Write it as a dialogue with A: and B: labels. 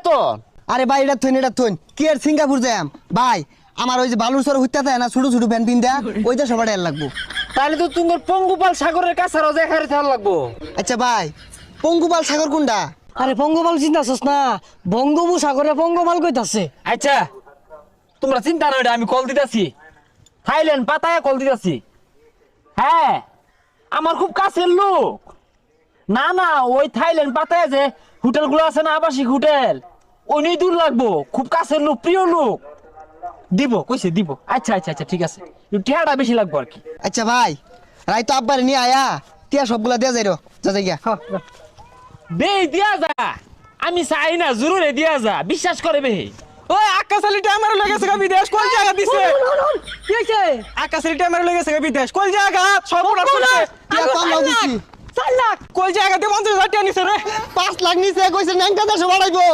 A: বেতন?
B: আরে ভাই এটা থইন কি আর সিঙ্গাপুর যাম ভাই আমার ওই যে বালুর সর হইতে থাকে না ছোট ছোট ভ্যান তিন দেয়া ওইটা সবার লাগবো।
A: তাহলে তো তোমার পঙ্গুপাল সাগরের কাছে রোজা খারে থাকা লাগবো।
B: আচ্ছা ভাই পঙ্গুপাল সাগর কোনটা?
C: আরে পঙ্গপাল চিন্তা করছিস না, বঙ্গোপসাগরে পঙ্গপাল কইতাছে।
A: আচ্ছা তোমরা চিন্তা নয়, আমি কল দিতেছি, থাইল্যান্ড পাতায় কল দিতেছি। হ্যাঁ আমার খুব কাছের লোক। না না ওই থাইল্যান্ড পাতায় যে হোটেলগুলো আছে না, আবাসিক হোটেল, ওই নিয়ে দূর লাগবো, খুব কাছের লোক, প্রিয় লোক। দিব কইছে দিব। আচ্ছা আচ্ছা আচ্ছা ঠিক আছে, একটু টিয়াটা বেশি লাগবো আর কি।
B: আচ্ছা ভাই রাই তো আব্বারে নিয়ে আয়া টিয়া সবগুলা দেয়া যাই যা যাই গিয়া।
A: বে দিয়া যা, আমি চাই না, জরুরে দিয়া যা, বিশ্বাস করে বে।
D: ওই আকাশালিটা আমার লগে গেছে বিদেশ কোন জায়গা দিছে?
C: কি হইছে?
D: আকাশালিটা আমার লগে গেছে বিদেশ কোন জায়গা? সব ওরা করছে।
B: টিয়া কম লাগ দিছি
C: 4 লাখ।
D: কোন জায়গাতে 50,000 টাকা নিছে রে?
B: 5 লাখ নিচে কইছে ন্যাংটা দেশে বাড়াইবো।